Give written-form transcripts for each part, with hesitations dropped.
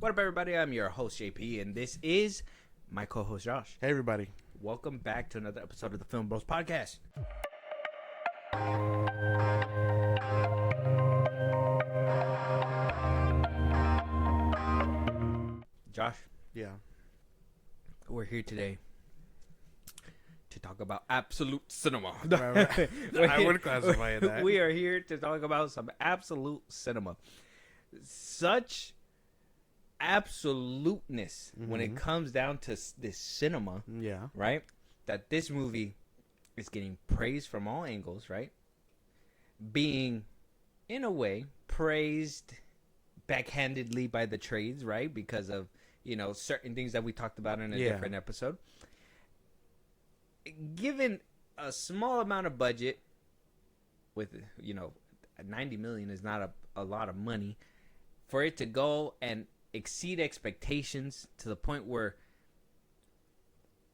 What up, everybody? I'm your host, JP, and this is my co-host, Josh. Hey, everybody. Welcome back to another episode of the FIlmBros podcast. Josh, Yeah. we're here today to talk about absolute cinema. Right. I would classify it that. We are here to talk about some absolute cinema. Such absoluteness when it comes down to this cinema, Yeah. right? That this movie is getting praised from all angles, right? Being, in a way, praised backhandedly by the trades, right? Because of, certain things that we talked about in a different episode. Given a small amount of budget, with, 90 million is not a lot of money, for it to go and exceed expectations to the point where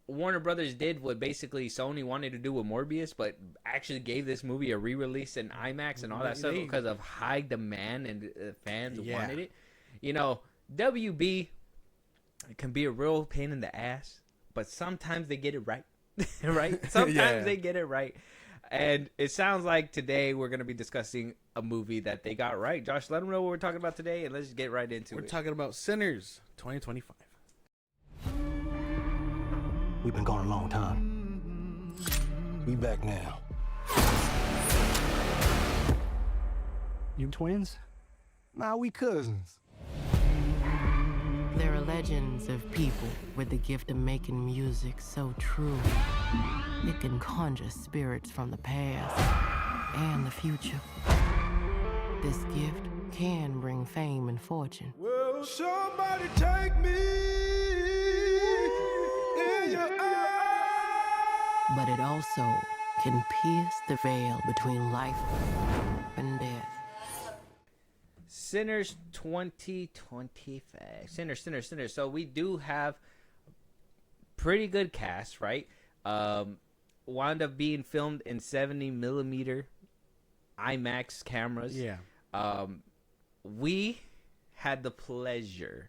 Warner Brothers did what basically Sony wanted to do with Morbius, but actually gave this movie a re-release in IMAX and all that stuff because of high demand and fans wanted it. WB can be a real pain in the ass, but sometimes they get it right. Right? Sometimes they get it right. And it sounds like today we're going to be discussing a movie that they got right. Josh, let them know what we're talking about today, and let's get right into it. We're talking about Sinners 2025. We've been gone a long time. We back now. You twins? Nah, we cousins. There are legends of people with the gift of making music so true. It can conjure spirits from the past and the future. This gift can bring fame and fortune. Will somebody take me in your eyes? But it also can pierce the veil between life and death. Sinners 2025. Sinners. So we do have pretty good cast, right? Wound up being filmed in 70 millimeter IMAX cameras. Yeah. We had the pleasure,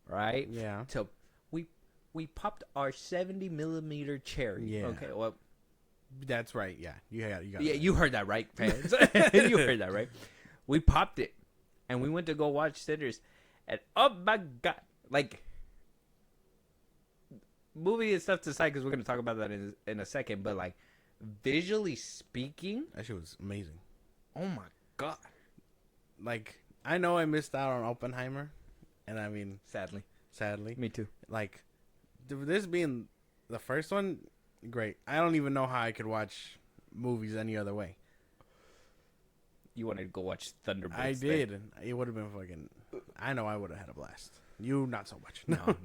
right? Yeah. To we popped our 70 millimeter cherry. Yeah. Okay. Well, That's right. Yeah. You got yeah, it. you heard that right, fans. You heard that right. We popped it, and we went to go watch Sinners, and oh my god, like, movie and stuff to side because we're gonna talk about that in a second. But like, visually speaking, That shit was amazing. oh my god, Like, I know I missed out on Oppenheimer, and I mean, sadly, sadly. me too. Like, this being the first one, great. I don't even know how I could watch movies any other way. You wanted to go watch Thunderbolts? I did. It would have been fucking. I know I would have had a blast. You, not so much. No.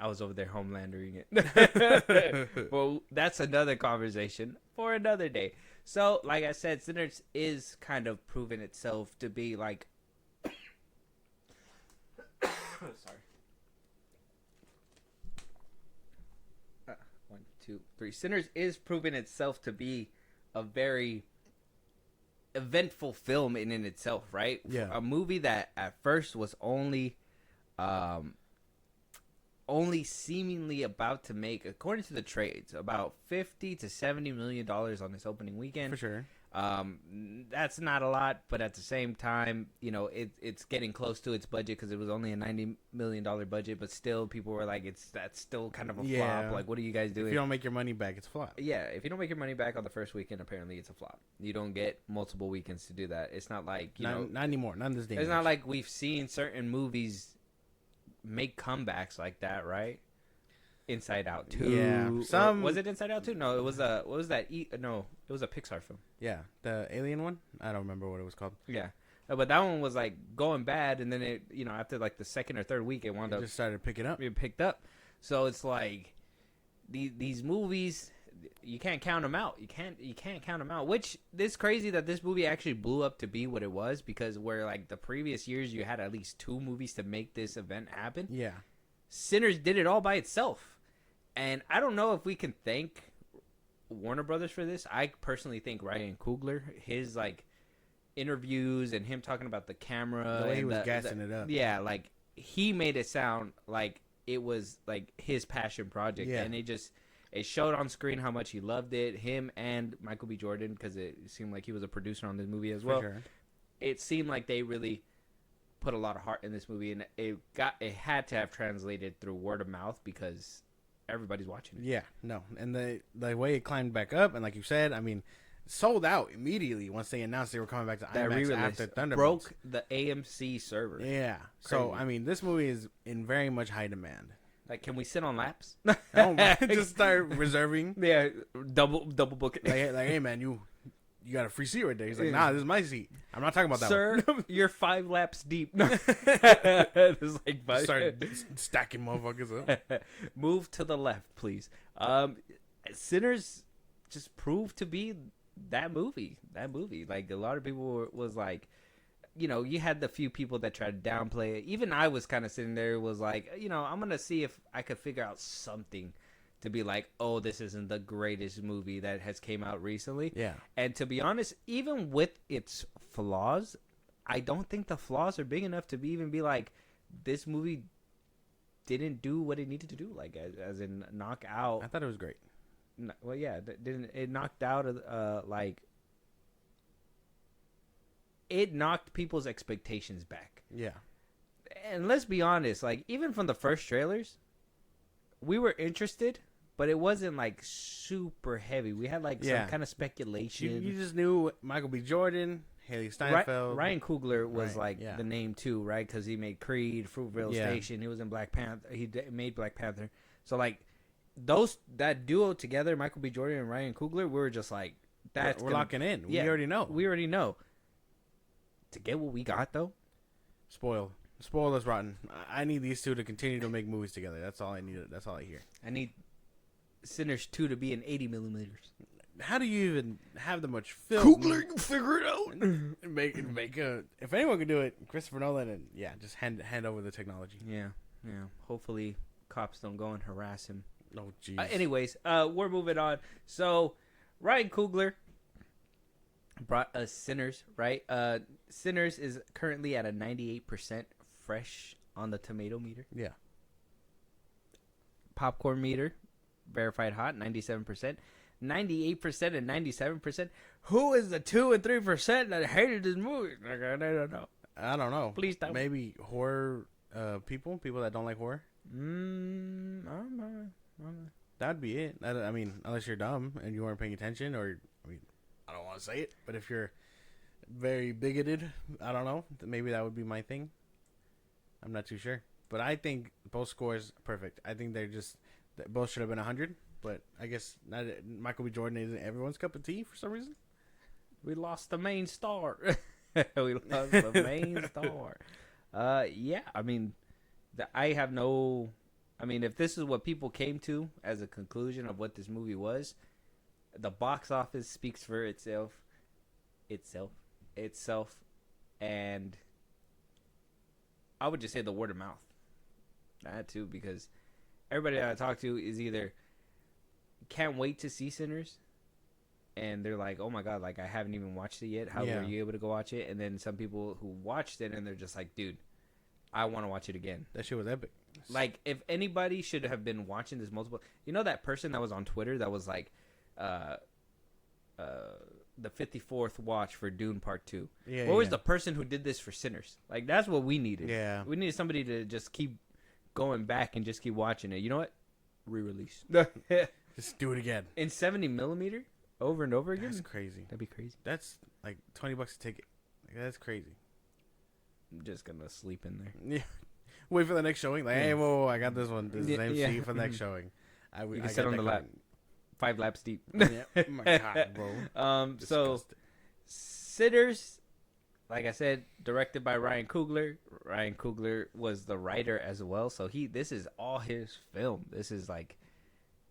I was over there homelandering it. Well, that's another conversation for another day. So, like I said, Sinners is kind of proven itself to be like... Sorry. 1, 2, 3. Sinners is proven itself to be a very eventful film in itself, right? Yeah. A movie that at first was only seemingly about to make, according to the trades, about $50 to $70 million on this opening weekend. For sure. That's not a lot, but at the same time, it's getting close to its budget because it was only a $90 million budget, but still people were like, that's still kind of a flop. Like, what are you guys doing? If you don't make your money back, it's a flop. Yeah, if you don't make your money back on the first weekend, apparently it's a flop. You don't get multiple weekends to do that. It's not like, Not anymore. Not in this day. it's not like we've seen certain movies make comebacks like that, right? Inside Out 2. Yeah. Was it Inside Out 2? No, it was what was that? No, it was a Pixar film. Yeah, the alien one. I don't remember what it was called. Yeah. But that one was like going bad, and then it, after like the second or third week, it wound up Just started picking up. being picked up. So it's like these movies, you can't count them out. You can't count them out. Which it's crazy that this movie actually blew up to be what it was, because where like the previous years you had at least 2 movies to make this event happen. Yeah. Sinners did it all by itself. And I don't know if we can thank Warner Brothers for this. I personally think Ryan Coogler, his like interviews and him talking about the camera, The way he and was gassing it up. Yeah, like he made it sound like it was like his passion project, and it showed on screen how much he loved it. Him and Michael B. Jordan, because it seemed like he was a producer on this movie as well. Sure. It seemed like they really put a lot of heart in this movie, and it had to have translated through word of mouth because everybody's watching it. Yeah, no, and the way it climbed back up, and like you said, I mean, sold out immediately once they announced they were coming back to That IMAX re-release after Thunderbolts. broke the AMC server. Yeah, so I mean, this movie is in very much high demand. Like, can we sit on laps? Just start reserving. Yeah, double book it. Like, hey man, you got a free seat right there. He's like, nah, this is my seat. I'm not talking about that. Sir, one. you're 5 laps deep. It's like Start stacking motherfuckers up. Move to the left, please. Sinners just proved to be that movie. Like, a lot of people was like, you know, you had the few people that tried to downplay it. Even I was kind of sitting there, was like, you know, I'm gonna see if I could figure out something to be like, oh, this isn't the greatest movie that has came out recently. Yeah. And to be honest, even with its flaws, I don't think the flaws are big enough to even be like, this movie didn't do what it needed to do. Like, as in knock out. I thought it was great. Well, yeah, didn't it knocked out like it knocked people's expectations back. Yeah. And let's be honest, like, even from the first trailers, we were interested, but it wasn't like super heavy. We had like some kind of speculation. You just knew Michael B. Jordan, Haley Steinfeld. Ryan Coogler was the name too, right? Because he made Creed, Fruitvale Station. He was in Black Panther. He made Black Panther. So like that duo together, Michael B. Jordan and Ryan Coogler, we were just like, we're locking in. We already know. We already know. To get what we got though, spoiled is rotten. I need these two to continue to make movies together. That's all I need. That's all I hear. I need Sinners 2 to be in 80 millimeters. How do you even have that much film? Coogler, you figure it out. make a. If anyone could do it, Christopher Nolan, and just hand over the technology. Yeah. Hopefully, cops don't go and harass him. Oh, jeez. Anyways, we're moving on. So, Ryan Coogler brought us Sinners, right? Sinners is currently at a 98% fresh on the tomato meter. Yeah. Popcorn meter, verified hot, 97%. 98% and 97%. Who is the 2 and 3% that hated this movie? Like, I don't know. I don't know. Please tell me. Maybe horror people that don't like horror. I don't know. That'd be it. I mean, unless you're dumb and you weren't paying attention, or I don't want to say it, but if you're very bigoted, I don't know. Maybe that would be my thing. I'm not too sure, but I think both scores perfect. I think both should have been 100, but I guess Michael B. Jordan isn't everyone's cup of tea for some reason. We lost the main star. We lost the main star. Yeah, I mean, if this is what people came to as a conclusion of what this movie was, the box office speaks for itself, and I would just say the word of mouth. That too, because everybody that I talk to is either can't wait to see Sinners, and they're like, oh my god, like, I haven't even watched it yet. How were you able to go watch it? And then some people who watched it and they're just like, dude, I want to watch it again. That shit was epic. Like, if anybody should have been watching this multiple, that person that was on Twitter that was like, the 54th watch for Dune Part 2. Where was the person who did this for Sinners? Like, that's what we needed. Yeah. We needed somebody to just keep going back and just keep watching it. You know what? Re-release. Just do it again. In 70 millimeter? Over and over again? That's crazy. That'd be crazy. That's like $20 a ticket. Like, that's crazy. I'm just going to sleep in there. Yeah. Wait for the next showing. Like, hey, whoa, I got this one. This is the same seat for the next showing. You can sit on the lap. 5 laps deep. Yeah. Oh my god, bro. So Sinners, like I said, directed by Ryan Coogler. Ryan Coogler was the writer as well, so this is all his film. This is like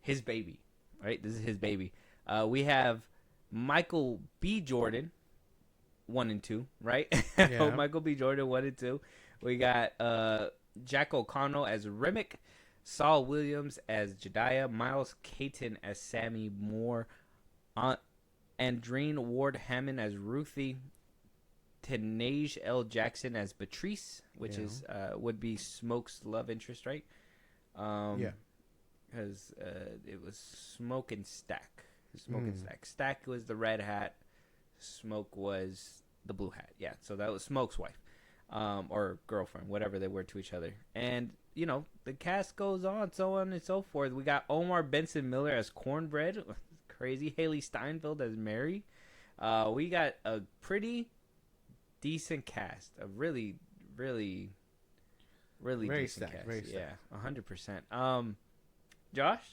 his baby, right? This is his baby. We have Michael B. Jordan, 1 and 2, right? Yeah. Michael B. Jordan, 1 and 2. We got Jack O'Connell as Remick, Saul Williams as Jediah, Miles Caton as Sammy Moore, Andreen Ward Hammond as Ruthie, Tanae L. Jackson as Patrice, which is would be Smoke's love interest, right? Yeah. Because it was Smoke and Stack. Smoke and Stack. Stack was the red hat. Smoke was the blue hat. Yeah, so that was Smoke's wife, or girlfriend, whatever they were to each other. And you know, the cast goes on and so forth. We got Omar Benson Miller as Cornbread, crazy. Haley Steinfeld as Mary. We got a pretty decent cast, a really very decent stacked, cast. very stacked. Yeah, 100%. Josh,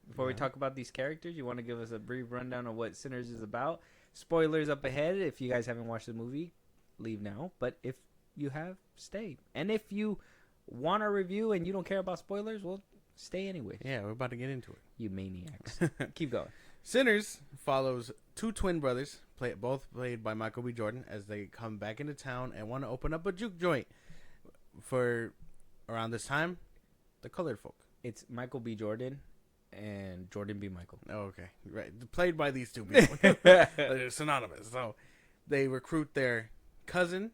before we talk about these characters, you want to give us a brief rundown of what Sinners is about? Spoilers up ahead. If you guys haven't watched the movie, leave now. But if you have, stay. And if you want a review and you don't care about spoilers, well, stay anyway. Yeah, we're about to get into it. You maniacs. Keep going. Sinners follows two twin brothers, both played by Michael B. Jordan, as they come back into town and want to open up a juke joint. For around this time, the colored folk. It's Michael B. Jordan and Jordan B. Michael. Oh, okay. Right. Played by these two people. They're synonymous. So they recruit their cousin,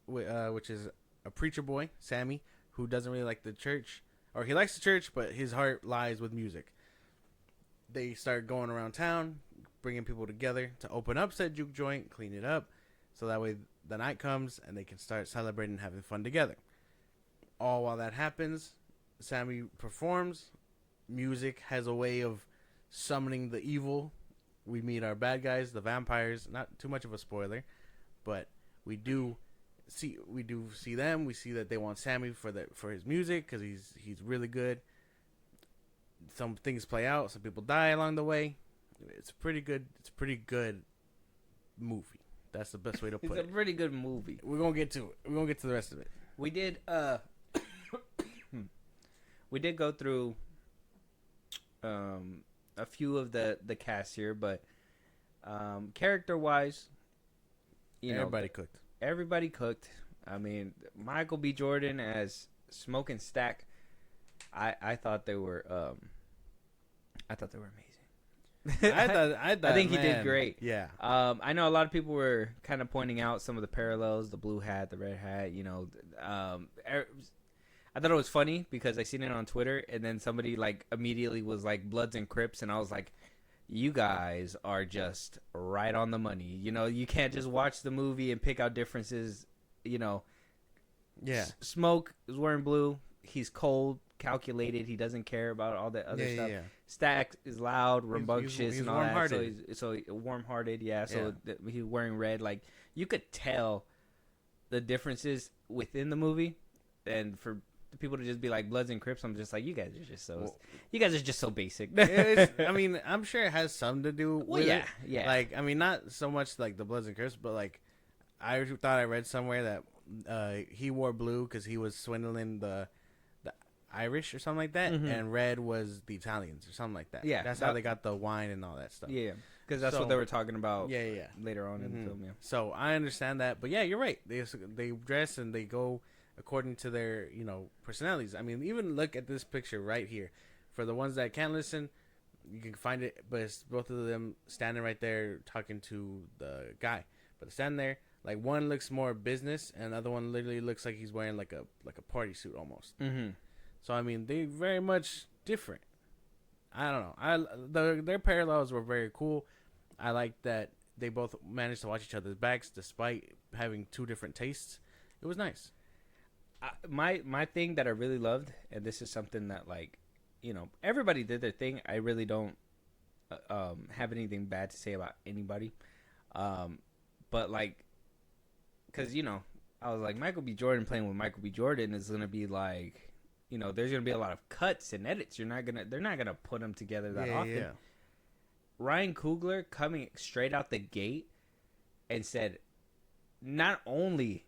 which is a preacher boy, Sammy, who doesn't really like the church. Or he likes the church, but his heart lies with music. They start going around town, bringing people together to open up said juke joint, clean it up, so that way the night comes and they can start celebrating and having fun together. All while that happens, Sammy performs. Music has a way of summoning the evil. We meet our bad guys, the vampires. Not too much of a spoiler, but we do see them. We see that they want Sammy for his music because he's really good. Some things play out. Some people die along the way. It's pretty good. It's a pretty good movie. That's the best way to put it. It's a pretty good movie. We're gonna get to it. We're gonna get to the rest of it. We did we did go through a few of the cast here, but character wise, everybody cooked. I mean, Michael B. Jordan as Smoke and Stack, I thought they were amazing. I think he did great. Yeah. I know a lot of people were kind of pointing out some of the parallels, the blue hat, the red hat, you know. I thought it was funny because I seen it on Twitter, and then somebody like immediately was like Bloods and Crips, and I was like, you guys are just right on the money. You know, you can't just watch the movie and pick out differences, you know. Yeah. Smoke is wearing blue. He's cold, calculated. He doesn't care about all that other stuff. Yeah. Stack is loud, rambunctious, and all that. So warm-hearted, yeah. So he's wearing red. Like, you could tell the differences within the movie, and for people to just be like Bloods and Crips, I'm just like, you guys are just so basic. I mean, I'm sure it has something to do with it. Yeah. Like, I mean, not so much like the Bloods and Crips, but like, I thought I read somewhere that he wore blue because he was swindling the Irish or something like that, and red was the Italians or something like that. Yeah, that's how they got the wine and all that stuff. Yeah, because that's what they were talking about. Yeah. Later on in the film. Yeah. So I understand that, but yeah, you're right. They dress and they go according to their personalities. I mean, even look at this picture right here. For the ones that can't listen, you can find it, but it's both of them standing right there talking to the guy. But standing there, like one looks more business, and the other one literally looks like he's wearing like a party suit almost. Mm-hmm. So I mean, they very much different. I don't know. Their parallels were very cool. I like that they both managed to watch each other's backs despite having two different tastes. It was nice. My thing that I really loved, and this is something that everybody did their thing. I really don't have anything bad to say about anybody, but because I was like, Michael B. Jordan playing with Michael B. Jordan is gonna be like, there's gonna be a lot of cuts and edits. They're not gonna put them together that often. Yeah. Ryan Coogler coming straight out the gate and said, not only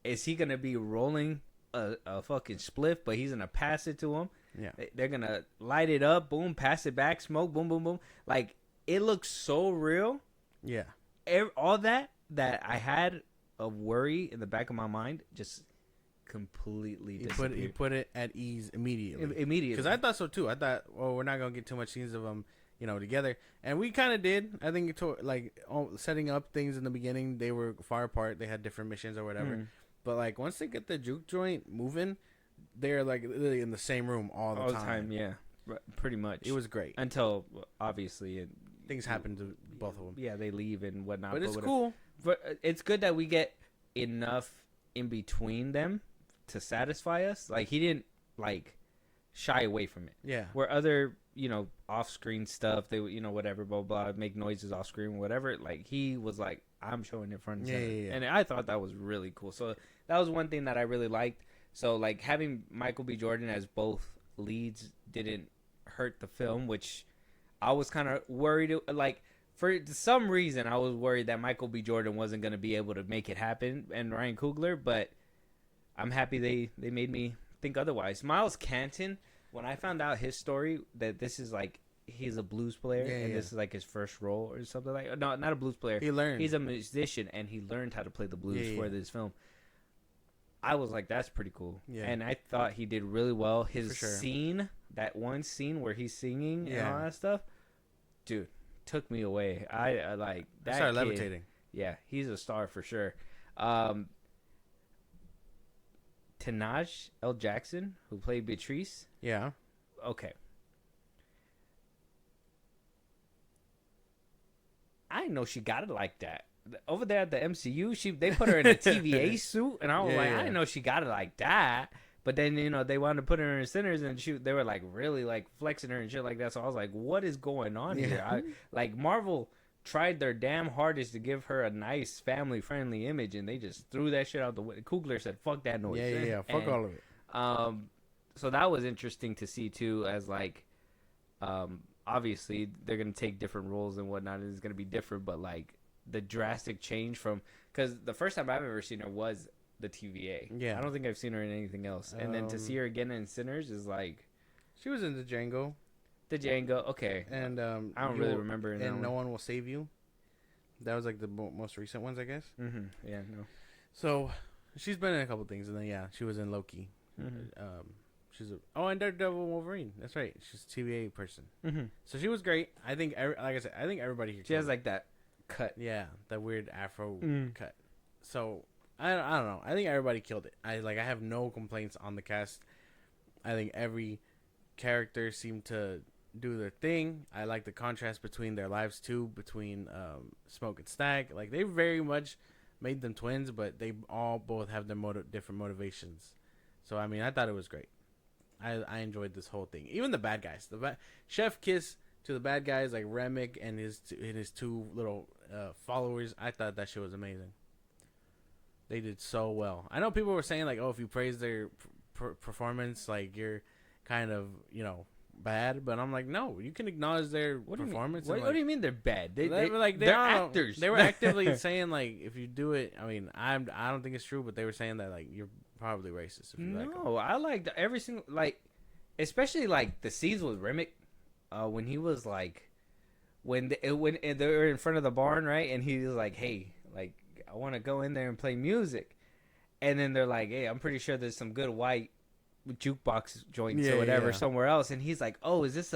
is he gonna be rolling a fucking spliff, but he's gonna pass it to him. Yeah, they're gonna light it up, boom, pass it back, smoke, boom, boom, boom. Like, it looks so real. Yeah, all that I had of worry in the back of my mind just completely disappeared. You put it at ease immediately. Because I thought so too. I thought, well, we're not gonna get too much scenes of him together. And we kind of did. I think setting up things in the beginning, they were far apart. They had different missions or whatever. But like once they get the juke joint moving, they're like literally in the same room all the time. Yeah, pretty much. It was great until obviously things happened to both of them. Yeah, they leave and whatnot. But it's cool. But it's good that we get enough in between them to satisfy us. Like he didn't like shy away from it. Yeah. Where other off-screen stuff, they whatever, blah blah, make noises off-screen, whatever. Like he was like, I'm showing it front and center. Yeah. And I thought that was really cool. So that was one thing that I really liked. So like having Michael B. Jordan as both leads didn't hurt the film, which I was kind of worried. Like for some reason, I was worried that Michael B. Jordan wasn't going to be able to make it happen, and Ryan Coogler. But I'm happy they made me think otherwise. Miles Canton, when I found out his story, that this is like he's a blues player and this is like his first role or something like. No, not a blues player. He learned. He's a musician and he learned how to play the blues for this film. I was like, that's pretty cool. Yeah. And I thought he did really well. His scene, that one scene where he's singing and all that stuff, dude, took me away. I like that. I started levitating. Yeah, he's a star for sure. Tanaj L. Jackson, who played Beatrice. Yeah. Okay. I didn't know she got it like that. Over there at the MCU, they put her in a TVA suit, and I was like, I didn't know she got it like that. But then they wanted to put her in Sinners, and they were like really like flexing her and shit like that. So I was like, what is going on here? Like Marvel tried their damn hardest to give her a nice family friendly image, and they just threw that shit out the window. Coogler said, "Fuck that noise." Yeah, fuck all of it. So that was interesting to see too, as like, obviously they're gonna take different roles and whatnot, and it's gonna be different, but like the drastic change from, because the first time I've ever seen her was the TVA. Yeah, I don't think I've seen her in anything else, and then to see her again in Sinners is like, she was in the Django. The Django, okay, and I don't really remember. And No One Will Save You. That was like the most recent ones, I guess. Mm-hmm. Yeah, no. So she's been in a couple things, and then she was in Loki. Mm-hmm. And Daredevil and Wolverine. That's right. She's a TVA person. Mm-hmm. So she was great. I think, like I said, I think everybody here. She has like that cut. Yeah, that weird afro cut. So I don't know. I think everybody killed it. I have no complaints on the cast. I think every character seemed to do their thing. I like the contrast between their lives too, between Smoke and Stack. Like they very much made them twins, but they all both have their different motivations. So I mean, I thought it was great. I enjoyed this whole thing. Even the bad guys, Chef Kiss to the bad guys like Remick and his two little followers. I thought that shit was amazing. They did so well. I know people were saying like, oh, if you praise their performance, like you're kind of bad, but I'm like, no, you can acknowledge their performance. What do you mean they're bad? They're actors. They were actively saying like, if you do it, I mean, I don't think it's true, but they were saying that like you're probably racist if you like them. I liked every single, like, especially like the scenes with Remick, when he was like, when they were in front of the barn, right, and he was like, hey, like I want to go in there and play music, and then they're like, hey, I'm pretty sure there's some good white jukebox joints or whatever somewhere else, and he's like, oh, is this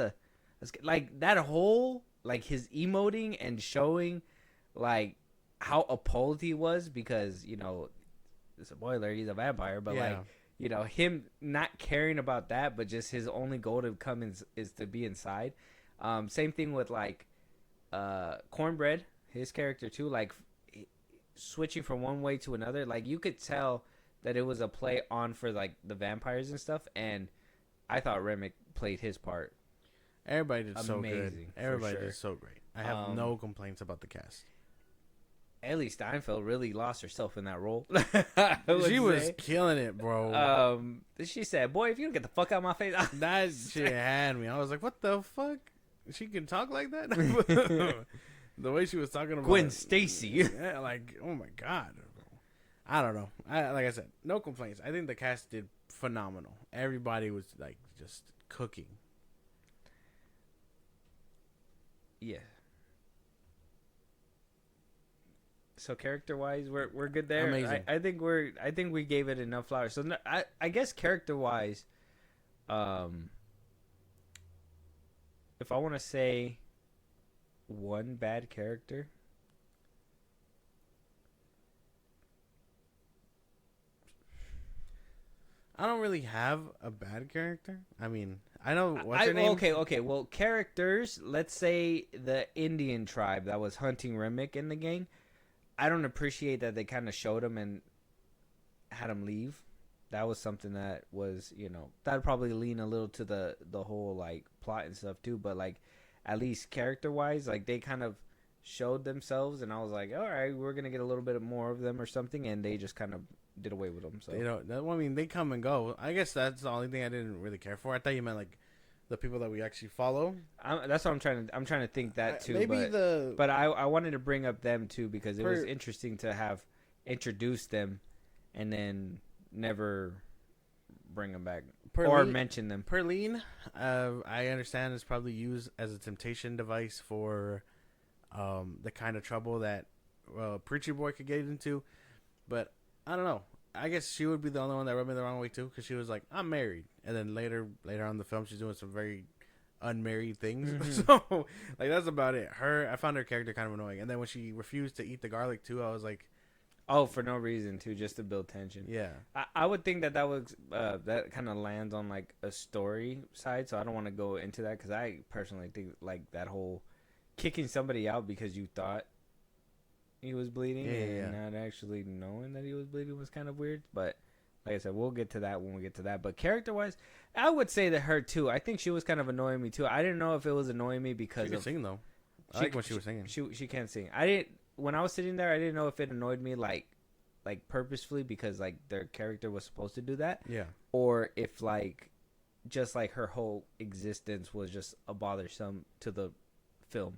like that whole, like his emoting and showing like how appalled he was, because it's a spoiler, he's a vampire, but like him not caring about that, but just his only goal to come is to be inside. Same thing with like Cornbread, his character too, like switching from one way to another. Like you could tell that it was a play on for like the vampires and stuff, and I thought Remick played his part. Everybody did so good. Everybody did so great. I have no complaints about the cast. Ellie Steinfeld really lost herself in that role. She was killing it, bro. She said, "Boy, if you don't get the fuck out of my face," that shit had me. I was like, "What the fuck? She can talk like that?" The way she was talking about Gwen Stacy. Yeah, like, oh my god. I don't know. Like I said, no complaints. I think the cast did phenomenal. Everybody was like just cooking. Yeah. So character wise, we're good there. Amazing. I think we gave it enough flowers. So I guess character wise, if I want to say one bad character. I don't really have a bad character. I mean, I know what's her name. Okay. Well, characters. Let's say the Indian tribe that was hunting Remick in the gang. I don't appreciate that they kind of showed him and had him leave. That was something that was, that'd probably lean a little to the whole like plot and stuff too. But like, at least character wise, like they kind of showed themselves, and I was like, all right, we're gonna get a little bit more of them or something, and they just kind of did away with them. So They don't. I mean, they come and go. I guess that's the only thing I didn't really care for. I thought you meant like the people that we actually follow. That's what I'm trying to think that too. Maybe but I wanted to bring up them too because it was interesting to have introduced them and then never bring them back or mention them. Perlene, I understand, is probably used as a temptation device for the kind of trouble that Preacher Boy could get into, but I don't know. I guess she would be the only one that rubbed me the wrong way too, because she was like, "I'm married," and then later on in the film, she's doing some very unmarried things. Mm-hmm. So, like, that's about it. I found her character kind of annoying, and then when she refused to eat the garlic too, I was like, "Oh, for no reason too, just to build tension." Yeah, I would think that was that kind of lands on like a story side, so I don't want to go into that because I personally think like that whole kicking somebody out because you thought he was bleeding and not actually knowing that he was bleeding was kind of weird. But like I said, we'll get to that when we get to that. But character wise, I would say that her too. I think she was kind of annoying me too. I didn't know if it was annoying me because she could sing though. I like what she was singing. She can't sing. I didn't when I was sitting there. I didn't know if it annoyed me like purposefully because like their character was supposed to do that. Yeah. Or if like just like her whole existence was just a bothersome to the film,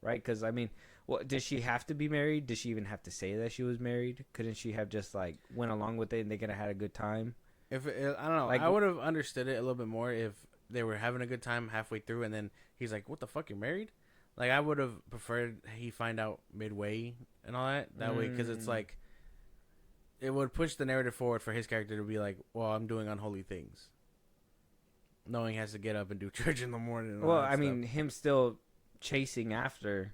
right? Because I mean. Well, did she have to be married? Did she even have to say that she was married? Couldn't she have just like went along with it and they could have had a good time? I don't know. Like, I would have understood it a little bit more if they were having a good time halfway through and then he's like, "What the fuck, you're married?" Like, I would have preferred he find out midway and all that. That way, because it's like it would push the narrative forward for his character to be like, "Well, I'm doing unholy things," knowing he has to get up and do church in the morning. And well, I mean, him still chasing after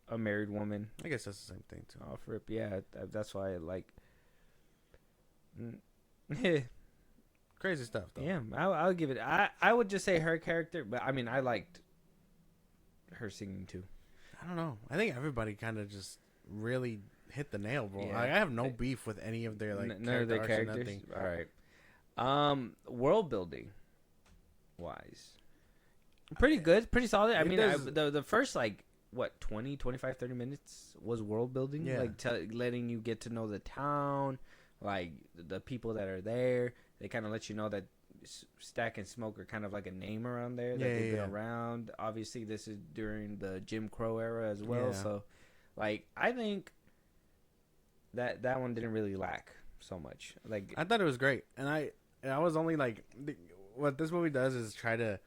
a married woman. I guess that's the same thing too. Off rip, yeah. That's why like crazy stuff though. Yeah, I'll give it. I would just say her character, but I mean I liked her singing too. I don't know. I think everybody kind of just really hit the nail, bro. Yeah. I have no beef with any of their like none of their characters. All right. World building wise, pretty good, pretty solid. I mean, the first like. What 20, 25, 30 minutes was world building, like letting you get to know the town, like the people that are there. They kind of let you know that Stack and Smoke are kind of like a name around there that they've been around. Obviously, this is during the Jim Crow era as well, so like I think that one didn't really lack so much. Like I thought it was great, and I was only like, what this movie does is try to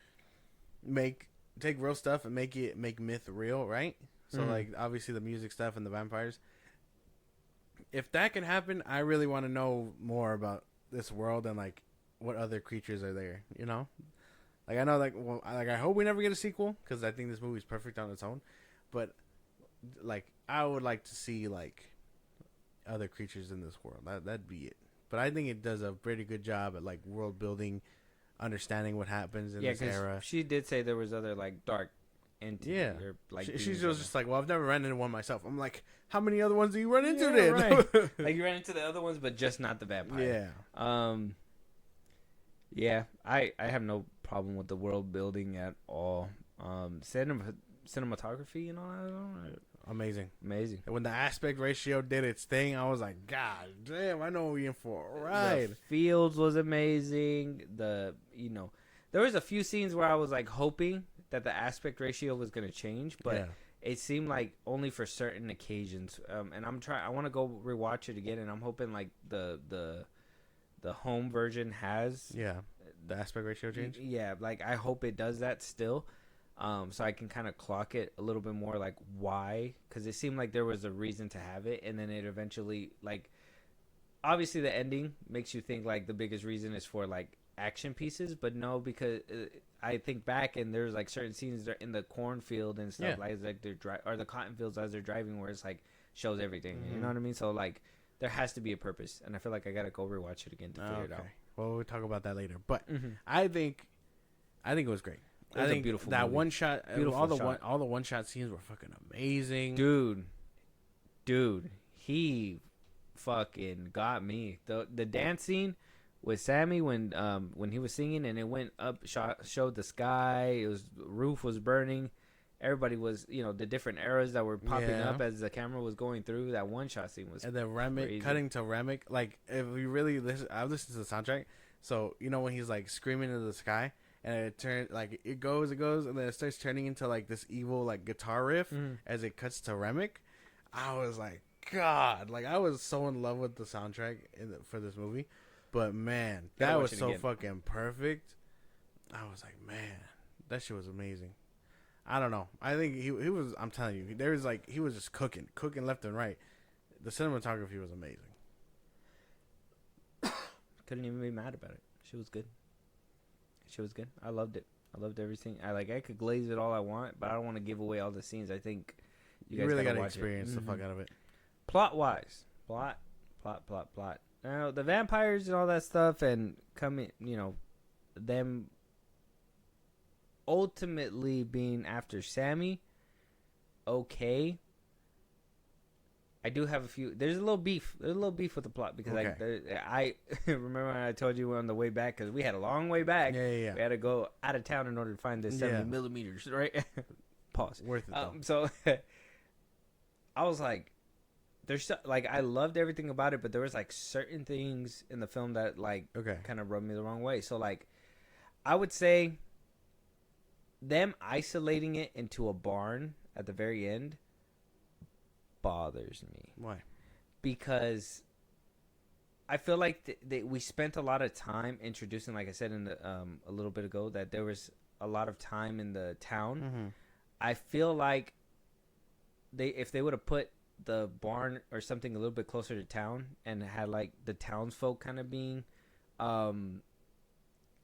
take real stuff and make myth real, right? So like obviously the music stuff and the vampires. If that can happen, I really want to know more about this world and like what other creatures are there, you know? Like I know I hope we never get a sequel because I think this movie is perfect on its own, but like I would like to see like other creatures in this world. That'd be it. But I think it does a pretty good job at like world building, understanding what happens in this era. She did say there was other like dark entities. Yeah, or, like she's just like, well, I've never run into one myself. I'm like, how many other ones do you run into then? Right. Like you ran into the other ones, but just not the vampire. Yeah. Yeah, I have no problem with the world building at all. Cinematography and all that. Amazing. And when the aspect ratio did its thing, I was like, God damn, I know what we're in for. Right. The Fields was amazing. There was a few scenes where I was like hoping that the aspect ratio was going to change, but it seemed like only for certain occasions. And I want to go rewatch it again, and I'm hoping like the home version has the aspect ratio change. Yeah, like I hope it does that still. So I can kind of clock it a little bit more, like why? Because it seemed like there was a reason to have it, and then it eventually, like, obviously the ending makes you think like the biggest reason is for like action pieces, but no, because I think back and there's like certain scenes that are in the cornfield and stuff like they're or the cotton fields as they're driving, where it's like shows everything. You know what I mean? So like there has to be a purpose, and I feel like I gotta go rewatch it again to figure it out. Well, we'll talk about that later. But I think it was great. I think beautiful that movie. One shot, all the one shot scenes were fucking amazing, dude. He fucking got me. The dance scene with Sammy when he was singing and it went up, showed the sky. It was roof was burning. Everybody was, the different eras that were popping up as the camera was going through. That one shot scene was, and then Remick cutting to Remick. Like if we really listen, I've listened to the soundtrack. So when he's like screaming into the sky and it turns like it goes, and then it starts turning into like this evil like guitar riff as it cuts to Remick. I was like, God, like I was so in love with the soundtrack for this movie. But man, that was so fucking perfect. I was like, man, that shit was amazing. I don't know. I think he was. I'm telling you, there was like he was just cooking left and right. The cinematography was amazing. Couldn't even be mad about it. She was good. I loved it. I loved everything. I could glaze it all I want, but I don't want to give away all the scenes. I think you guys really gotta gotta watch experience the fuck out of it. Plot wise, plot. Now the vampires and all that stuff, and coming, them ultimately being after Sammy. Okay. I do have a few. There's a little beef. With the plot because I remember when I told you on the way back, because we had a long way back. Yeah. We had to go out of town in order to find this 70 millimeters, right? Pause. Worth it though. So I was like, there's I loved everything about it, but there was like certain things in the film that kind of rubbed me the wrong way. So I would say them isolating it into a barn at the very end bothers me. Why? Because I feel like we spent a lot of time introducing, like I said in the a little bit ago, that there was a lot of time in the town. I feel like if they would have put the barn or something a little bit closer to town and had like the townsfolk kind of being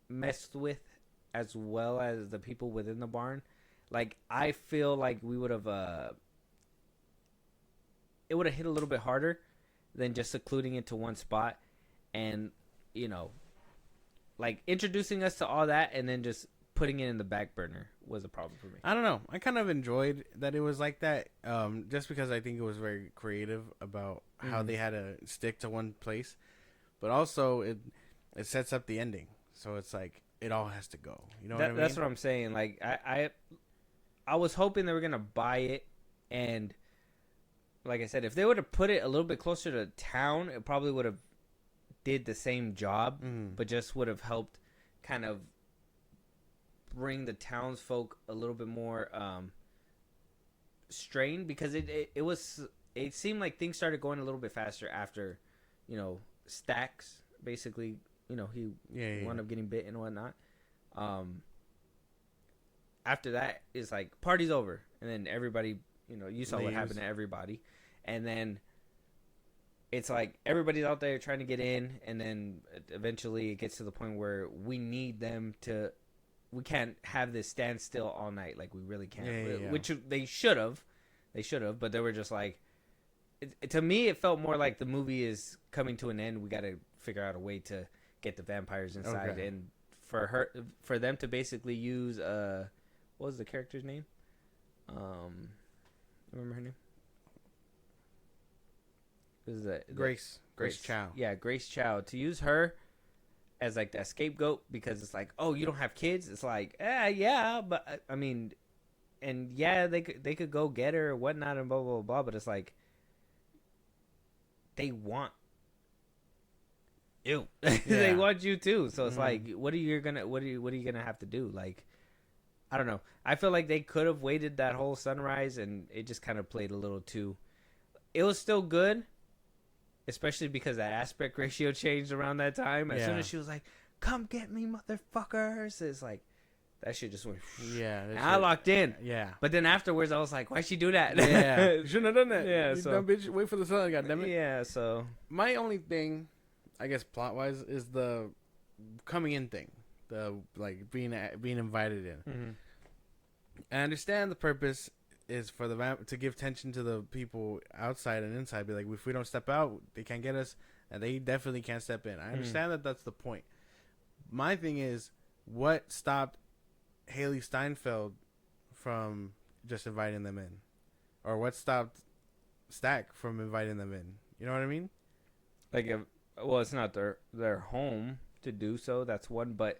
messed with as well as the people within the barn, I feel like we would have it would have hit a little bit harder than just secluding it to one spot and introducing us to all that and then just putting it in the back burner was a problem for me. I don't know. I kind of enjoyed that it was like that, just because I think it was very creative about how they had to stick to one place, but also it sets up the ending, so it's like it all has to go. You know what I mean? That's what I'm saying. I was hoping they were gonna buy it, and like I said, if they would have put it a little bit closer to town, it probably would have did the same job, but just would have helped kind of bring the townsfolk a little bit more strained, because it seemed like things started going a little bit faster after Stacks basically he wound up getting bit and whatnot. After that is like party's over, and then everybody you saw what happened to everybody, and then it's like everybody's out there trying to get in, and then eventually it gets to the point where we need them to. We can't have this stand still all night. We really can't. Which they should have. But they were just like, to me, it felt more like the movie is coming to an end. We got to figure out a way to get the vampires inside. Okay. And for them to basically use, what was the character's name? Remember her name? Was that Grace Chow? Yeah, Grace Chow. To use her as that scapegoat, because it's like, oh, you don't have kids. It's like, yeah, but I mean, and yeah, they could go get her or whatnot and blah blah blah. But it's like they want you. They want you too. So it's like, what are you gonna have to do? I don't know. I feel like they could have waited that whole sunrise, and it just kind of played a little too. It was still good. Especially because that aspect ratio changed around that time. As soon as she was like, "Come get me, motherfuckers!" It's like that shit just went. Yeah, and I locked in. Yeah, but then afterwards, I was like, "Why'd she do that?" Yeah, shouldn't have done that. Yeah, you so dumb bitch, wait for the sun. Goddamn it. Yeah, so my only thing, I guess, plot wise, is the coming in thing, the like being invited in. Mm-hmm. I understand the purpose is for the to give tension to the people outside and inside. Be like, if we don't step out, they can't get us, and they definitely can't step in. I understand that that's the point. My thing is, what stopped Haley Steinfeld from just inviting them in, or what stopped Stack from inviting them in? You know what I mean? Like, well, it's not their home to do so. That's one, but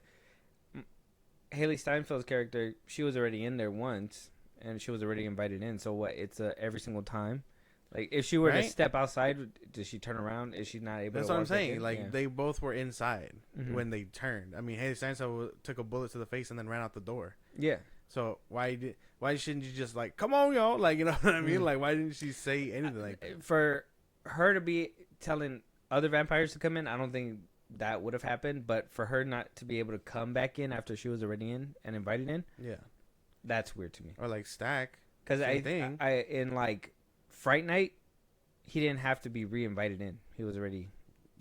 Haley Steinfeld's character, she was already in there once, and she was already invited in. So what? It's every single time. Like, if she were to step outside, does she turn around? Is she not able? That's to what I'm walk saying. back in? Like, they both were inside when they turned. I mean, Haley Steinfeld took a bullet to the face and then ran out the door. Yeah. So why shouldn't you just like, come on, y'all? Like, you know what I mean? Like, why didn't she say anything like that? For her to be telling other vampires to come in, I don't think that would have happened. But for her not to be able to come back in after she was already in and invited in, yeah, that's weird to me. or like Stack, Because I in like Fright Night, he didn't have to be re-invited in. He was already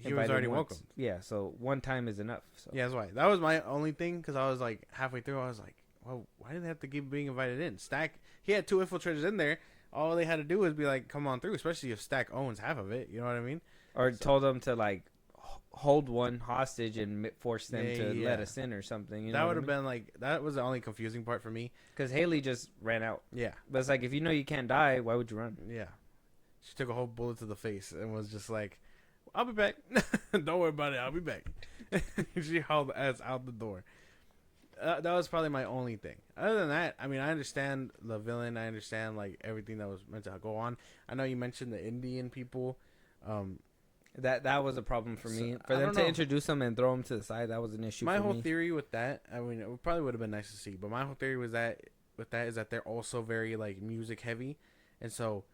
once. welcome. Yeah, so one time is enough. So. Yeah, that's why. That was my only thing, because I was like halfway through, I was like, well, why did they have to keep being invited in? Stack, he had 2 infiltrators in there. All they had to do was be like, come on through, especially if Stack owns half of it. You know what I mean? Or told them to like hold one hostage and force them to let us in or something. You know that would have been like, that was the only confusing part for me. Because Haley just ran out. Yeah. But it's like, if you know you can't die, why would you run? Yeah. She took a whole bullet to the face and was just like, I'll be back. Don't worry about it. I'll be back. She hauled ass out the door. That was probably my only thing. Other than that, I mean, I understand the villain. I understand like everything that was meant to go on. I know you mentioned the Indian people. That was a problem for me. I For them don't to know. introduce them and throw them to the side, that was an issue. My for whole me. theory with that, I mean, it probably would have been nice to see, but my whole theory was that is that they're also very like music heavy, and so,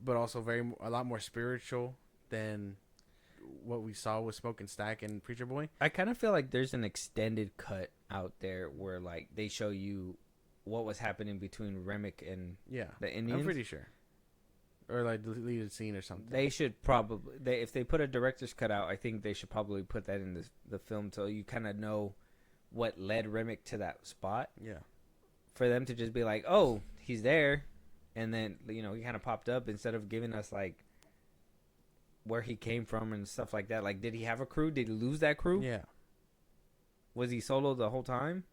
but also a lot more spiritual than what we saw with Smoke and Stack and Preacher Boy. I kind of feel like there's an extended cut out there where like they show you what was happening between Remick and the Indians. I'm pretty sure, or like deleted scene or something. They should probably if they put a director's cut out, I think they should probably put that in the film so you kind of know what led Remick to that spot. Yeah. For them to just be like, oh, he's there, and then he kind of popped up instead of giving us like where he came from and stuff like that. Like, did he have a crew? Did he lose that crew? Yeah. Was he solo the whole time?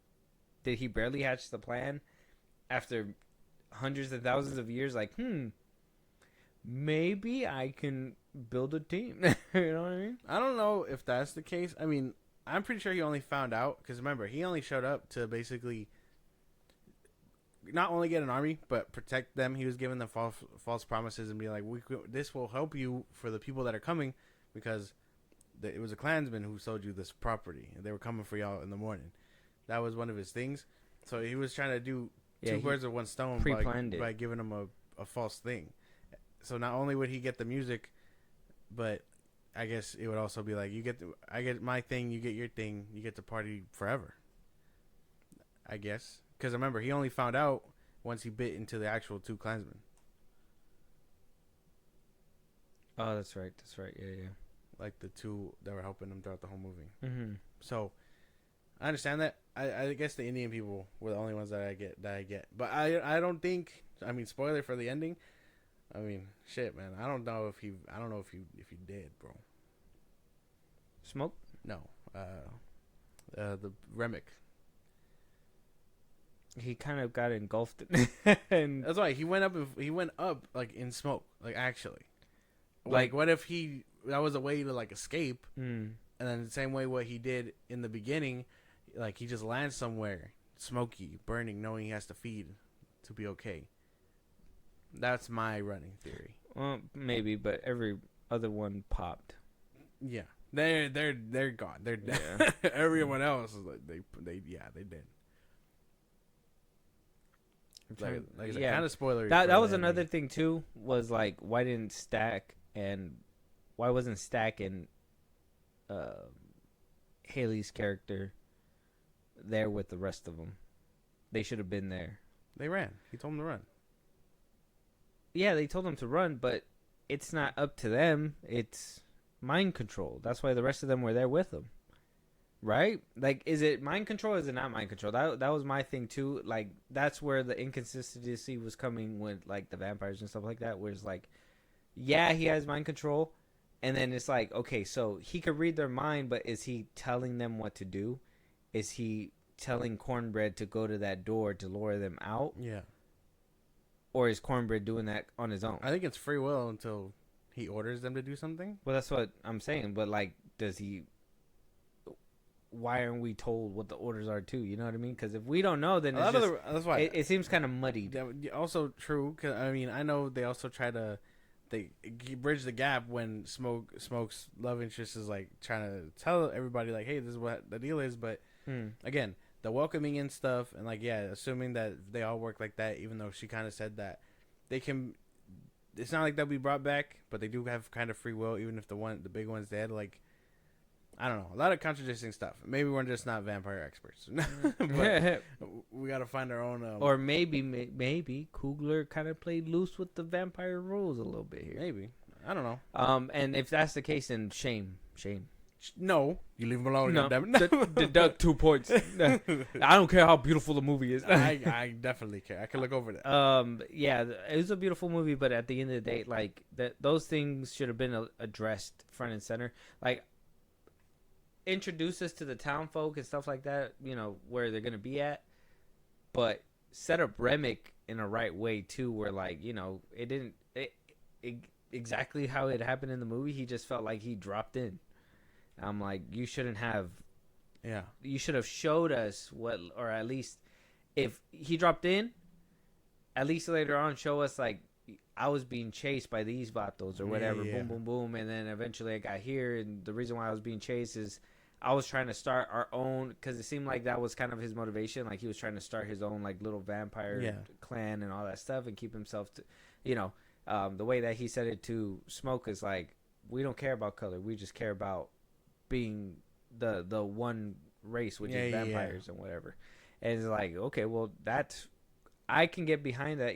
Did he barely hatch the plan after hundreds of thousands of years? Like, maybe I can build a team. You know what I mean? I don't know if that's the case. I mean, I'm pretty sure he only found out because remember, he only showed up to basically not only get an army but protect them. He was giving them false promises and be like, this will help you for the people that are coming because it was a Klansman who sold you this property and they were coming for y'all in the morning. That was one of his things. So he was trying to do two birds with one stone by giving them a false thing. So not only would he get the music, but I guess it would also be like, I get my thing, you get your thing, you get to party forever. I guess. Because remember, he only found out once he bit into the actual 2 Klansmen. Oh, that's right. That's right. Yeah. Like the 2 that were helping him throughout the whole movie. Mm-hmm. So, I understand that. I guess the Indian people were the only ones that I get. But I don't think. I mean, spoiler for the ending. I mean, shit, man. I don't know if he did, bro. Smoke? No. The Remick. He kind of got engulfed, and That's why he went up like in smoke, like actually. Like what if that was a way to like escape, and then the same way what he did in the beginning, like he just lands somewhere smoky, burning, knowing he has to feed to be okay. That's my running theory. Well, maybe, but every other one popped. Yeah, they're gone. They're dead. Yeah. Everyone else is like they did. Like kind of spoilery. That was another thing too. Was like, why wasn't Stack and Haley's character there with the rest of them? They should have been there. They ran. He told them to run. Yeah, they told them to run, but it's not up to them. It's mind control. That's why the rest of them were there with them. Right? Like, is it mind control? Or is it not mind control? That was my thing too. Like, that's where the inconsistency was coming with like the vampires and stuff like that. Where it's like, yeah, he has mind control, and then it's like, okay, so he could read their mind, but is he telling them what to do? Is he telling Cornbread to go to that door to lure them out? Yeah. Or is Cornbread doing that on his own? I think it's free will until he orders them to do something. Well, that's what I'm saying. But like, does he? Why aren't we told what the orders are too? You know what I mean? Because if we don't know, then That's why it seems kind of muddied. Also true. Cause, I mean, I know they also try to bridge the gap when Smoke's love interest is like trying to tell everybody like, hey, this is what the deal is. But again, the welcoming in stuff and like, yeah, assuming that they all work like that, even though she kind of said that they can. It's not like they'll be brought back, but they do have kind of free will, even if the big one's dead. Like, I don't know, a lot of contradicting stuff. Maybe we're just not vampire experts, but we got to find our own. Or maybe Coogler kind of played loose with the vampire rules a little bit here. Maybe, I don't know. And if that's the case, then shame. No, you leave him alone. No, Goddammit. deduct 2 points. I don't care how beautiful the movie is. I definitely care. I can look over that. Yeah, it was a beautiful movie, but at the end of the day, like those things should have been addressed front and center. Like, introduce us to the town folk and stuff like that. You know where they're gonna be at, but set up Remick in a right way too, where like it didn't exactly how it happened in the movie. He just felt like he dropped in. I'm like, you shouldn't have. Yeah. You should have showed us what, or at least if he dropped in, at least later on show us like I was being chased by these vatos or whatever. Yeah. Boom, boom, boom, and then eventually I got here, and the reason why I was being chased is I was trying to start our own, because it seemed like that was kind of his motivation. Like he was trying to start his own like little vampire clan and all that stuff, and keep himself to, the way that he said it to Smoke is like, we don't care about color, we just care about being the one race, which is vampires and whatever. And it's like, okay, well, that's, I can get behind that.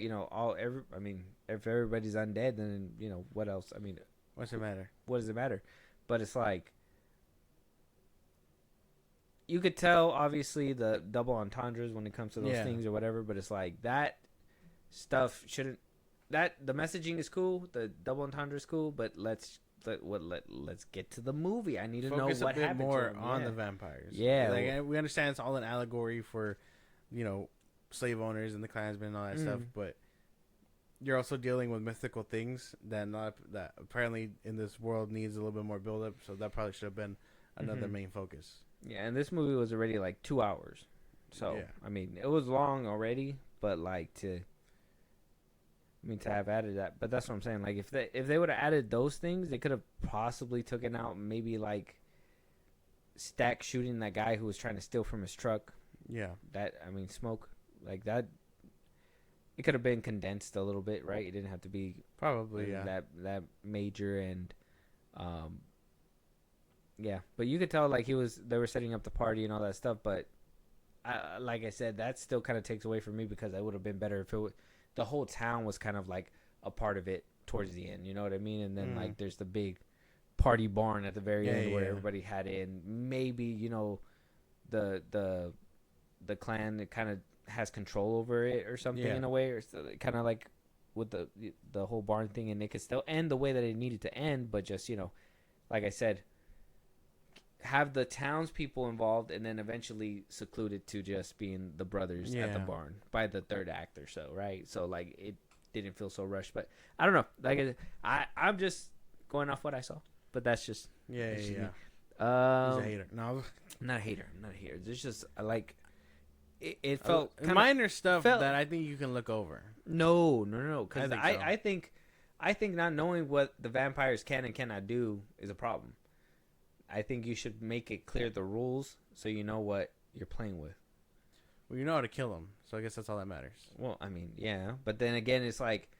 If everybody's undead, then what else? I mean, what's it matter? What does it matter? But it's like, you could tell obviously the double entendres when it comes to those things or whatever. But it's like that stuff shouldn't. That the messaging is cool, the double entendre is cool, but let's get to the movie. I need to Focus know what a bit happened more to him. on the vampires. Yeah, like, we understand it's all an allegory for, slave owners and the Klansmen and all that stuff, but you're also dealing with mythical things that apparently in this world needs a little bit more build up. So that probably should have been another main focus. Yeah, and this movie was already like 2 hours, so I mean it was long already, but like to have added that, but that's what I'm saying. Like if they would have added those things, they could have possibly taken out maybe like Stack shooting that guy who was trying to steal from his truck. Yeah, Smoke like that. It could have been condensed a little bit, right? It didn't have to be probably that major and but you could tell like they were setting up the party and all that stuff. But like I said, that still kind of takes away from me, because it would have been better if the whole town was kind of like a part of it towards the end. You know what I mean? And then like there's the big party barn at the very end where everybody had it, and maybe the clan that kind of has control over it or something in a way, or kind of like with the whole barn thing, and it could still end the way that it needed to end, but just like I said, have the townspeople involved, and then eventually seclude it to just being the brothers at the barn by the third act or so, right? So like it didn't feel so rushed, but I don't know. Like I'm just going off what I saw, but that's just He's a hater. No, I'm not a hater. There's just like it felt minor stuff that I think you can look over. No, because I think not knowing what the vampires can and cannot do is a problem. I think you should make it clear the rules so you know what you're playing with. Well, you know how to kill them, so I guess that's all that matters. Well, I mean, yeah, but then again, it's like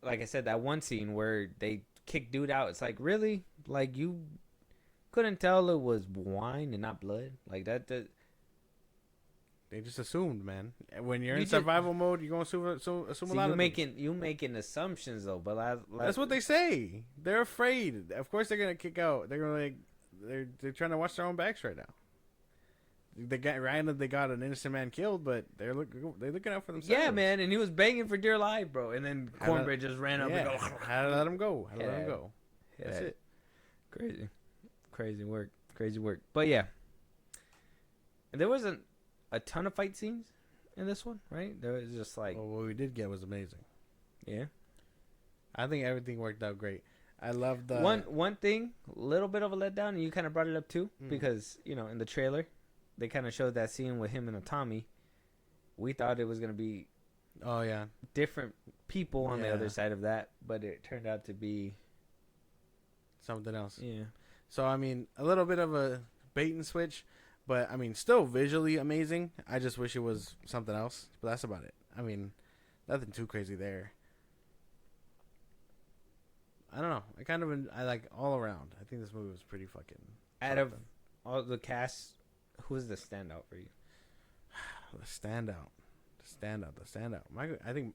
I said, that one scene where they kick dude out. It's like, really, like you couldn't tell it was wine and not blood, like that. They just assumed, man. When you're in survival mode, you're gonna assume a lot of things. You making assumptions though, but that's what they say. They're afraid. Of course, they're gonna kick out. They're gonna they're trying to watch their own backs right now. they got an innocent man killed, but they're looking out for themselves. Yeah, man, and he was begging for dear life, bro. And then Cornbread just ran up and go. How to let him go? How to let him go? That's it. Crazy work. But yeah, there wasn't a ton of fight scenes in this one, right? There was just like, well, what we did get was amazing. Yeah, I think everything worked out great. I love the one thing, a little bit of a letdown, and you kind of brought it up too, because in the trailer, they kind of showed that scene with him and Tommy. We thought it was gonna be, different people on the other side of that, but it turned out to be something else. Yeah. So I mean, a little bit of a bait and switch, but I mean, still visually amazing. I just wish it was something else, but that's about it. I mean, nothing too crazy there. I don't know. I like all around. I think this movie was pretty fucking. Out of all the cast, who was the standout for you? The standout. I think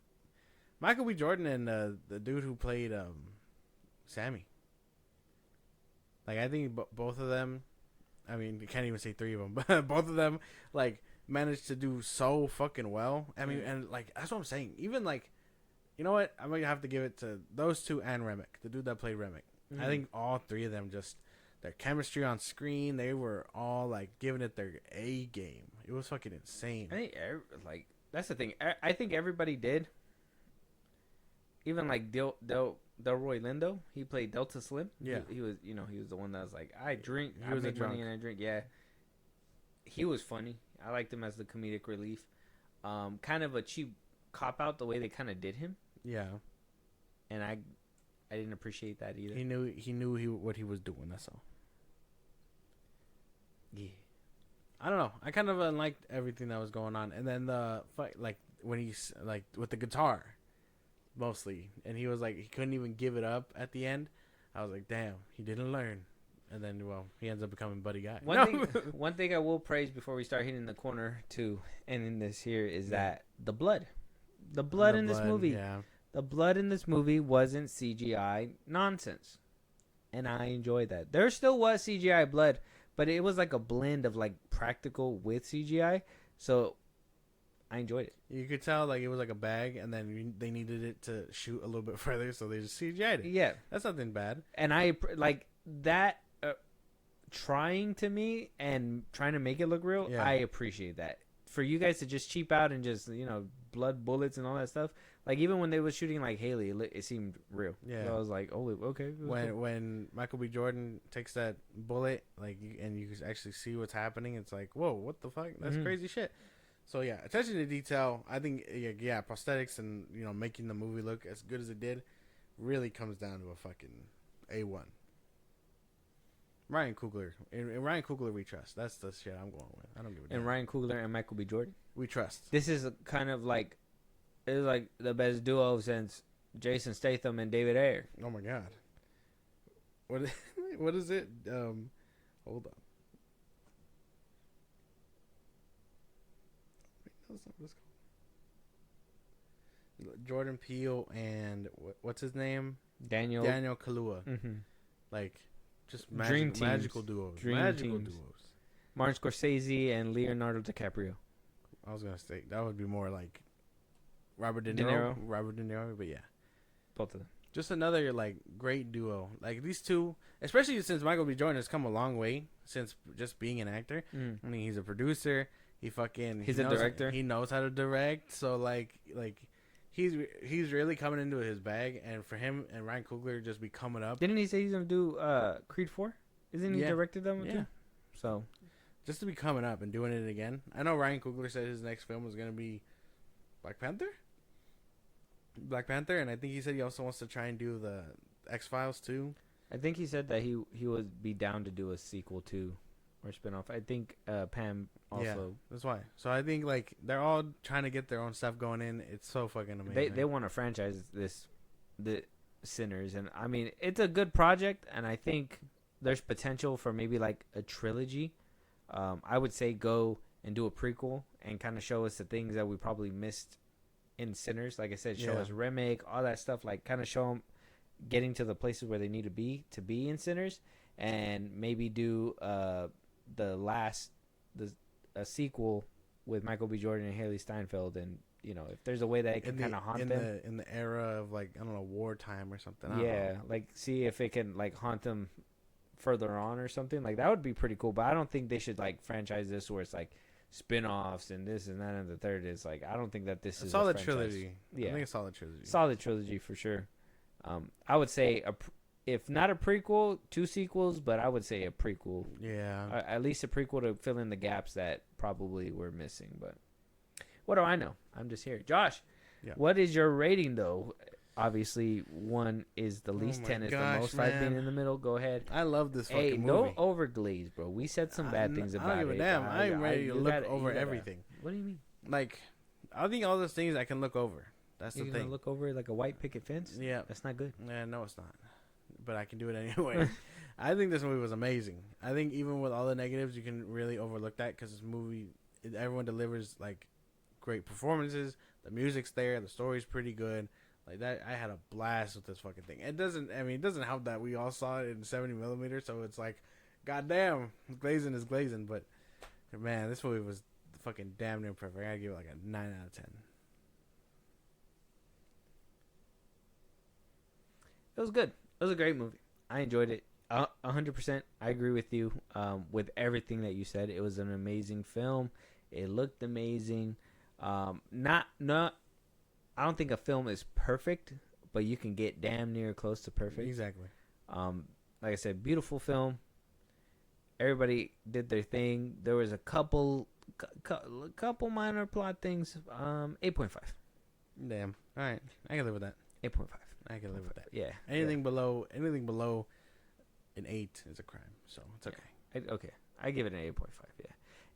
Michael B. Jordan and the dude who played Sammy. Like, I think both of them. I mean, you can't even say three of them, but both of them like managed to do so fucking well. I mean, and like that's what I'm saying. Even like. You know what? I'm going to have to give it to those two and Remick, the dude that played Remick. I think all three of them just, their chemistry on screen, they were all, like, giving it their A game. It was fucking insane. I think, that's the thing. I think everybody did. Even, like, Delroy Lindo, he played Delta Slim. Yeah. He was, he was the one that was like, I drink, He was I a make money drunk. and I drink. Yeah. He was funny. I liked him as the comedic relief. Kind of a cheap cop-out the way they kind of did him. Yeah. And I didn't appreciate that either. He knew what he was doing, that's all. Yeah. I don't know. I kind of liked everything that was going on. And then the fight, like, when he's, like, with the guitar, mostly. And he was like, he couldn't even give it up at the end. I was like, damn, he didn't learn. And then, well, he ends up becoming Buddy Guy. One thing I will praise before we start hitting the corner to ending this here is that the blood. The blood in this movie. Yeah. The blood in this movie wasn't CGI nonsense. And I enjoyed that. There still was CGI blood, but it was like a blend of like practical with CGI. So I enjoyed it. You could tell like it was like a bag, and then they needed it to shoot a little bit further, so they just CGI'd it. Yeah. That's nothing bad. And I like that trying to me and trying to make it look real. Yeah. I appreciate that. For you guys to just cheap out and just, blood bullets and all that stuff. Like, even when they was shooting, like, Haley, it seemed real. Yeah. So I was like, oh, okay. When Michael B. Jordan takes that bullet, like, and you can actually see what's happening, it's like, whoa, what the fuck? That's crazy shit. So, yeah, attention to detail. I think, yeah, prosthetics and, making the movie look as good as it did really comes down to a fucking A1. Ryan Coogler. In Ryan Coogler, we trust. That's the shit I'm going with. I don't give a damn. And Ryan Coogler and Michael B. Jordan. We trust. This is kind of like, it was like the best duo since Jason Statham and David Ayer. Oh my god. What is it? Hold on. That's not what it's called. Jordan Peele and what's his name? Daniel Kaluuya. Mm-hmm. Like, just Dream teams. magical duos. Magical duos. Martin Scorsese and Leonardo DiCaprio. I was gonna say that would be more like Robert De De Niro. Niro. Robert De Niro, but yeah. Both of them. Just another like great duo. Like these two, especially since Michael B. Jordan has come a long way since just being an actor. I mean, he's a producer. He's a director. He knows how to direct. So like he's really coming into his bag. And for him and Ryan Coogler just be coming up. Didn't he say he's gonna do Creed 4? Isn't he directed that one too? So just to be coming up and doing it again. I know Ryan Coogler said his next film was gonna be Black Panther, and I think he said he also wants to try and do the X-Files too. I think he said that he would be down to do a sequel to or spinoff. I think Pam also. Yeah, that's why. So I think like they're all trying to get their own stuff going in. It's so fucking amazing. They want to franchise the Sinners, and I mean it's a good project, and I think there's potential for maybe like a trilogy. I would say go and do a prequel and kind of show us the things that we probably missed in Sinners. Like I said, show us remake, all that stuff. Like kind of show them getting to the places where they need to be in Sinners, and maybe do the a sequel with Michael B. Jordan and Haley Steinfeld, and if there's a way that it can kind of haunt them in the era of like, I don't know, wartime or something. I don't know. like see if it can like haunt them further on or something, like that would be pretty cool. But I don't think they should like franchise this where it's like spin-offs and this and that and the third. Is like, I don't think that this is a solid franchise. trilogy. Yeah, I think a solid trilogy. Solid trilogy for sure. I would say if not a prequel, 2 sequels, but I would say a prequel. Yeah. At least a prequel to fill in the gaps that probably were missing. But what do I know? I'm just here. Josh, what is your rating, though? Obviously, 1 is the least, 10 is the most, 5 being in the middle. Go ahead. I love this fucking movie. Don't overglaze, bro. We said some bad things about it. I don't give a damn. I'm ready to look over everything. What do you mean? Like, I think all those things I can look over. That's You're the gonna thing. look over like a white picket fence? Yeah. That's not good. No, it's not. But I can do it anyway. I think this movie was amazing. I think even with all the negatives, you can really overlook that because this movie, everyone delivers like great performances. The music's there. The story's pretty good. Like that, I had a blast with this fucking thing. It doesn't help that we all saw it in 70mm, so it's like, goddamn, glazing is glazing. But man, this movie was fucking damn near perfect. I gotta give it like a 9 out of 10. It was good. It was a great movie. I enjoyed it. 100%. I agree with you with everything that you said. It was an amazing film. It looked amazing. Not. I don't think a film is perfect, but you can get damn near close to perfect. Exactly. Like I said, beautiful film. Everybody did their thing. There was a couple minor plot things. 8.5. Damn. All right, I can live with that. 8.5. I can live with that. Yeah. Anything below an 8 is a crime, so it's okay. Okay. I give it an 8.5.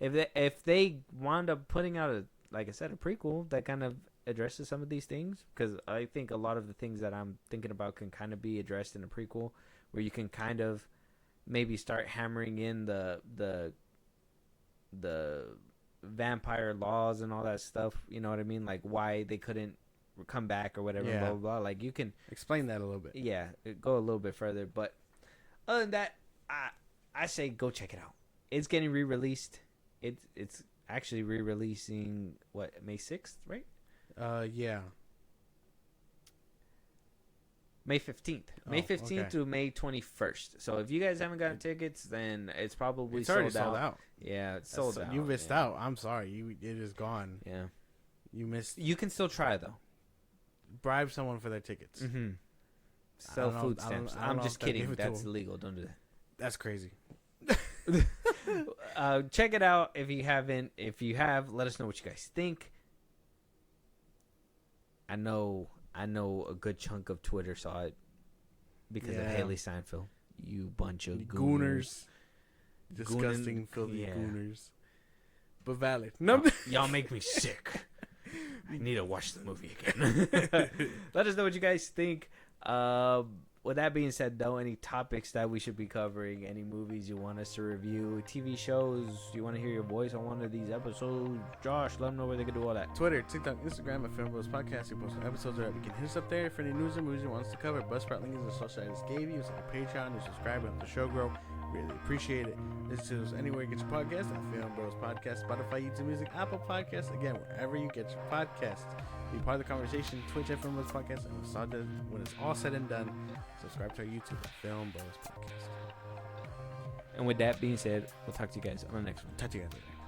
Yeah. If they wound up putting out like I said, a prequel that kind of addresses some of these things, because I think a lot of the things that I'm thinking about can kind of be addressed in a prequel, where you can kind of maybe start hammering in the vampire laws and all that stuff. You know what I mean? Like why they couldn't come back or whatever. Yeah. Blah, blah, blah. Like you can explain that a little bit. Yeah, go a little bit further. But other than that, I say go check it out. It's getting re-released. It's actually re-releasing May 6th, right? Yeah. May 15th. May 15th okay. to May 21st. So if you guys haven't gotten tickets, then it's probably already sold sold out. Yeah, it's sold out. You missed out. I'm sorry. It is gone. Yeah. You missed. You can still try though. Bribe someone for their tickets. Mm-hmm. Sell food stamps. I'm just kidding. That's illegal. Don't do that. That's crazy. Check it out if you haven't. If you have, let us know what you guys think. I know a good chunk of Twitter saw it because of Haley Steinfeld. You bunch of gooners. Disgusting, filthy gooners. But valid. No, y'all make me sick. I need to watch the movie again. Let us know what you guys think. With that being said, though, any topics that we should be covering, any movies you want us to review, TV shows, you want to hear your voice on one of these episodes, Josh, let them know where they can do all that. Twitter, TikTok, Instagram at FIlmBros Podcast. We post episodes there. You can hit us up there for any news or movies you want us to cover. Buzzsprout link is the social I just gave you. It's like a Patreon. You subscribe, help the show grow. Really appreciate it. Listen to us anywhere you get your podcast at FIlmBros Podcast, Spotify, YouTube Music, Apple Podcasts. Again, wherever you get your podcasts. Be part of the conversation. Twitch at FIlmBros Podcast. And when it's all said and done, subscribe to our YouTube at FIlmBros Podcast. And with that being said, we'll talk to you guys on the next one. Talk to you guys later.